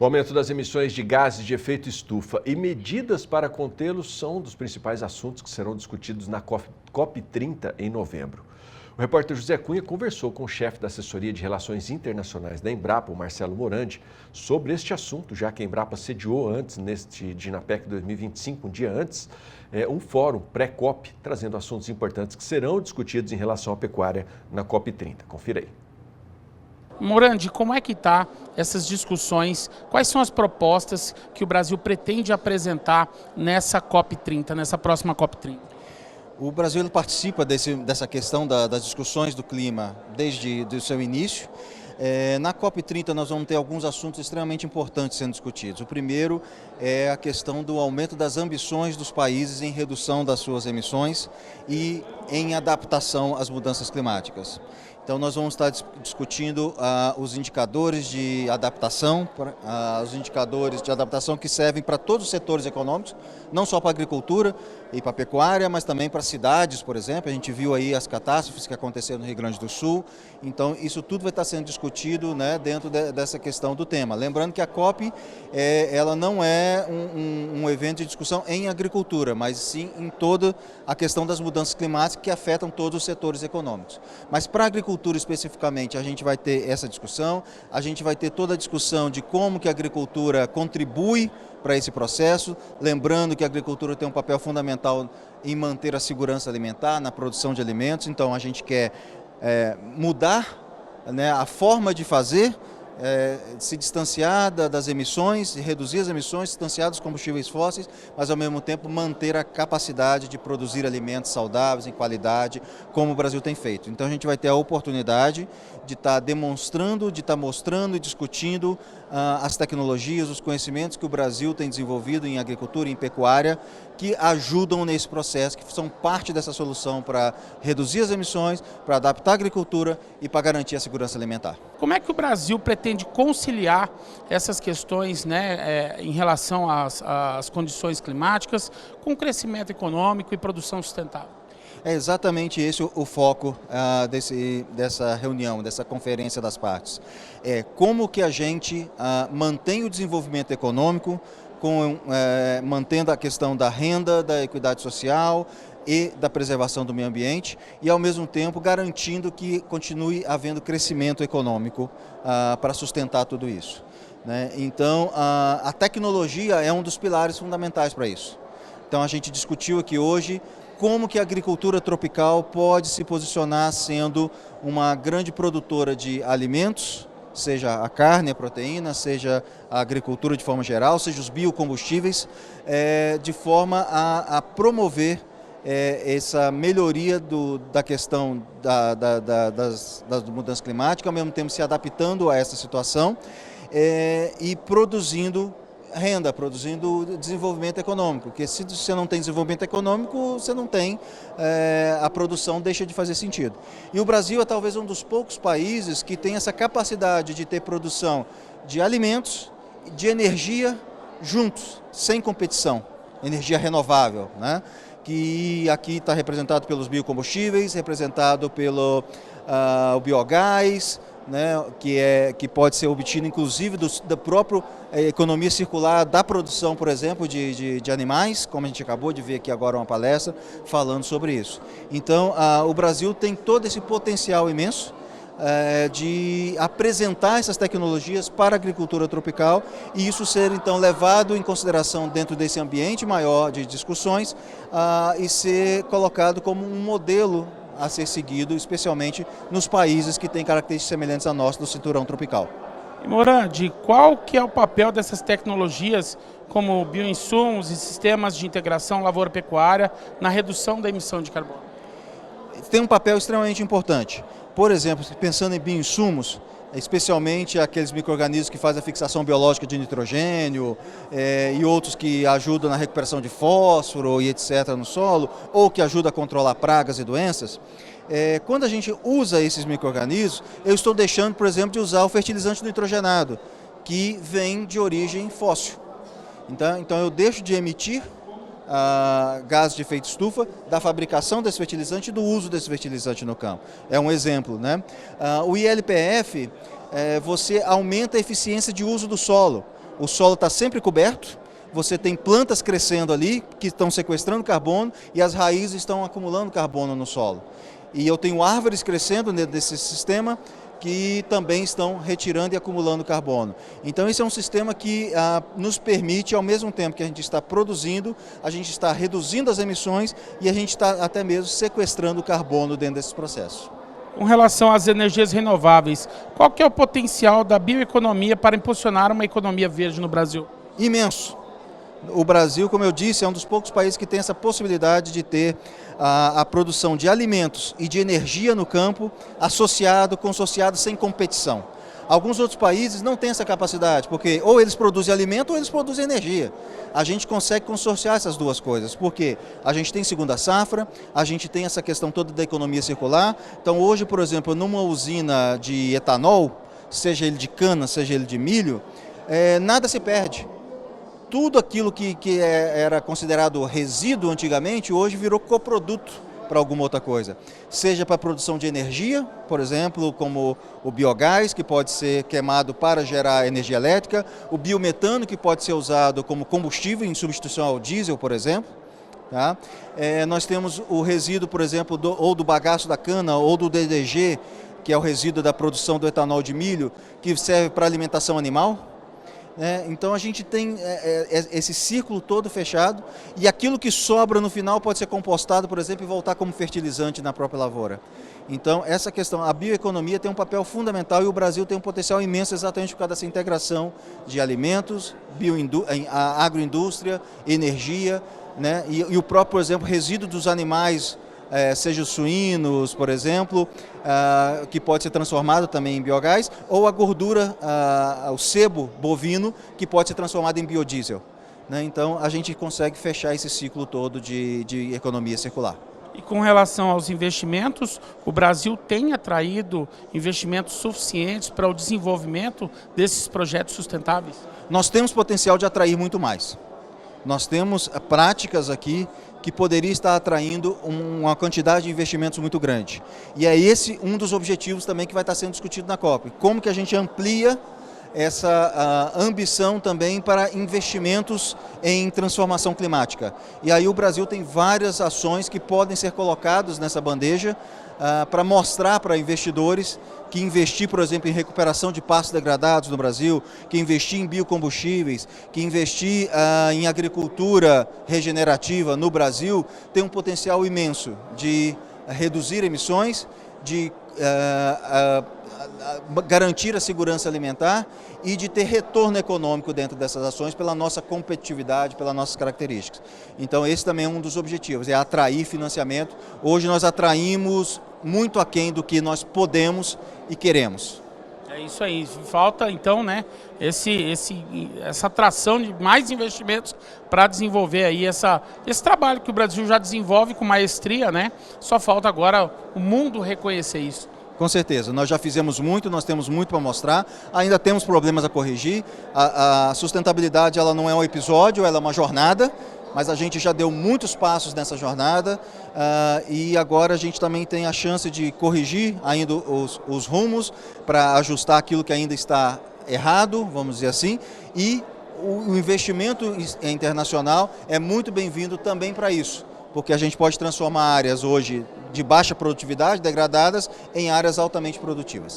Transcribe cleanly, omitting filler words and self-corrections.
O aumento das emissões de gases de efeito estufa e medidas para contê-los são um dos principais assuntos que serão discutidos na COP30 em novembro. O repórter José Cunha conversou com o chefe da Assessoria de Relações Internacionais da Embrapa, o Marcelo Morandi, sobre este assunto, já que a Embrapa sediou antes, neste Dinapec 2025, um dia antes, um fórum pré-COP, trazendo assuntos importantes que serão discutidos em relação à pecuária na COP30. Confira aí. Morandi, como é que está essas discussões? Quais são as propostas que o Brasil pretende apresentar nessa COP30, nessa próxima COP30? O Brasil participa dessa questão das discussões do clima desde o seu início. Na COP30 nós vamos ter alguns assuntos extremamente importantes sendo discutidos. O primeiro é a questão do aumento das ambições dos países em redução das suas emissões e em adaptação às mudanças climáticas. Então nós vamos estar discutindo os indicadores de adaptação, os indicadores de adaptação que servem para todos os setores econômicos, não só para a agricultura e para a pecuária, mas também para cidades, por exemplo. A gente viu aí as catástrofes que aconteceram no Rio Grande do Sul. Então isso tudo vai estar sendo discutido, né, dentro dessa questão do tema. Lembrando que a COP ela não é um evento de discussão em agricultura, mas sim em toda a questão das mudanças climáticas que afetam todos os setores econômicos. Mas para a agricultura especificamente, a gente vai ter essa discussão, a gente vai ter toda a discussão de como que a agricultura contribui para esse processo, lembrando que a agricultura tem um papel fundamental em manter a segurança alimentar, na produção de alimentos. Então a gente quer mudar, né, a forma de fazer, se distanciar das emissões, reduzir as emissões, distanciar dos combustíveis fósseis, mas ao mesmo tempo manter a capacidade de produzir alimentos saudáveis, em qualidade, como o Brasil tem feito. Então a gente vai ter a oportunidade de estar demonstrando, de estar mostrando e discutindo as tecnologias, os conhecimentos que o Brasil tem desenvolvido em agricultura e em pecuária, que ajudam nesse processo, que são parte dessa solução para reduzir as emissões, para adaptar a agricultura e para garantir a segurança alimentar. Como é que o Brasil pretende conciliar essas questões, né, em relação às condições climáticas com o crescimento econômico e produção sustentável? É exatamente esse o foco dessa reunião, dessa conferência das partes. Como que a gente mantém o desenvolvimento econômico, mantendo a questão da renda, da equidade social e da preservação do meio ambiente e, ao mesmo tempo, garantindo que continue havendo crescimento econômico para sustentar tudo isso, né? Então, a tecnologia é um dos pilares fundamentais para isso. Então, a gente discutiu aqui hoje como que a agricultura tropical pode se posicionar sendo uma grande produtora de alimentos, seja a carne, a proteína, seja a agricultura de forma geral, seja os biocombustíveis, de forma a promover essa melhoria da questão das mudanças climáticas, ao mesmo tempo se adaptando a essa situação e produzindo renda, produzindo desenvolvimento econômico, porque se você não tem desenvolvimento econômico, você não tem, a produção deixa de fazer sentido. E o Brasil é talvez um dos poucos países que tem essa capacidade de ter produção de alimentos, de energia juntos, sem competição, energia renovável, né? Que aqui está representado pelos biocombustíveis, representado pelo o biogás, né, que pode ser obtido inclusive da própria economia circular da produção, por exemplo, de animais, como a gente acabou de ver aqui agora uma palestra falando sobre isso. Então, o Brasil tem todo esse potencial imenso de apresentar essas tecnologias para a agricultura tropical e isso ser então levado em consideração dentro desse ambiente maior de discussões e ser colocado como um modelo a ser seguido, especialmente nos países que têm características semelhantes à nossa do cinturão tropical. E Morandi, qual que é o papel dessas tecnologias como bioinsumos e sistemas de integração lavoura-pecuária na redução da emissão de carbono? Tem um papel extremamente importante. Por exemplo, pensando em bioinsumos, especialmente aqueles micro-organismos que fazem a fixação biológica de nitrogênio e outros que ajudam na recuperação de fósforo e etc. no solo, ou que ajudam a controlar pragas e doenças. Quando a gente usa esses micro-organismos, eu estou deixando, por exemplo, de usar o fertilizante nitrogenado, que vem de origem fóssil. Então eu deixo de emitir gases de efeito estufa da fabricação desse fertilizante e do uso desse fertilizante no campo. É um exemplo, né? O ILPF, você aumenta a eficiência de uso do solo, o solo está sempre coberto, você tem plantas crescendo ali que estão sequestrando carbono e as raízes estão acumulando carbono no solo. E eu tenho árvores crescendo dentro desse sistema que também estão retirando e acumulando carbono. Então esse é um sistema que nos permite, ao mesmo tempo que a gente está produzindo, a gente está reduzindo as emissões e a gente está até mesmo sequestrando o carbono dentro desse processo. Com relação às energias renováveis, qual que é o potencial da bioeconomia para impulsionar uma economia verde no Brasil? Imenso. O Brasil, como eu disse, é um dos poucos países que tem essa possibilidade de ter a produção de alimentos e de energia no campo consociado sem competição. Alguns outros países não têm essa capacidade, porque ou eles produzem alimento ou eles produzem energia. A gente consegue consorciar essas duas coisas, porque a gente tem segunda safra, a gente tem essa questão toda da economia circular. Então hoje, por exemplo, numa usina de etanol, seja ele de cana, seja ele de milho, nada se perde. Tudo aquilo que era considerado resíduo antigamente, hoje virou coproduto para alguma outra coisa. Seja para a produção de energia, por exemplo, como o biogás, que pode ser queimado para gerar energia elétrica, o biometano, que pode ser usado como combustível em substituição ao diesel, por exemplo. Tá? Nós temos o resíduo, por exemplo, ou do bagaço da cana, ou do DDG, que é o resíduo da produção do etanol de milho, que serve para alimentação animal. Então a gente tem esse círculo todo fechado e aquilo que sobra no final pode ser compostado, por exemplo, e voltar como fertilizante na própria lavoura. Então essa questão, a bioeconomia tem um papel fundamental e o Brasil tem um potencial imenso exatamente por causa dessa integração de alimentos, agroindústria, energia, né? E o próprio, por exemplo, resíduo dos animais, seja os suínos, por exemplo, que pode ser transformado também em biogás, ou a gordura, o sebo bovino, que pode ser transformado em biodiesel. Né? Então a gente consegue fechar esse ciclo todo de economia circular. E com relação aos investimentos, o Brasil tem atraído investimentos suficientes para o desenvolvimento desses projetos sustentáveis? Nós temos potencial de atrair muito mais. Nós temos práticas aqui que poderia estar atraindo uma quantidade de investimentos muito grande. E é esse um dos objetivos também que vai estar sendo discutido na COP. Como que a gente amplia essa ambição também para investimentos em transformação climática. E aí o Brasil tem várias ações que podem ser colocadas nessa bandeja para mostrar para investidores que investir, por exemplo, em recuperação de pastos degradados no Brasil, que investir em biocombustíveis, que investir em agricultura regenerativa no Brasil tem um potencial imenso de reduzir emissões, de garantir a segurança alimentar e de ter retorno econômico dentro dessas ações pela nossa competitividade, pelas nossas características. Então esse também é um dos objetivos, é atrair financiamento. Hoje nós atraímos muito aquém do que nós podemos e queremos. É isso aí, falta então, né, essa atração de mais investimentos para desenvolver aí esse trabalho que o Brasil já desenvolve com maestria, né? Só falta agora o mundo reconhecer isso. Com certeza, nós já fizemos muito, nós temos muito para mostrar, ainda temos problemas a corrigir. A sustentabilidade ela não é um episódio, ela é uma jornada, mas a gente já deu muitos passos nessa jornada e agora a gente também tem a chance de corrigir ainda os rumos para ajustar aquilo que ainda está errado, vamos dizer assim, e o investimento internacional é muito bem-vindo também para isso, porque a gente pode transformar áreas hoje de baixa produtividade, degradadas, em áreas altamente produtivas.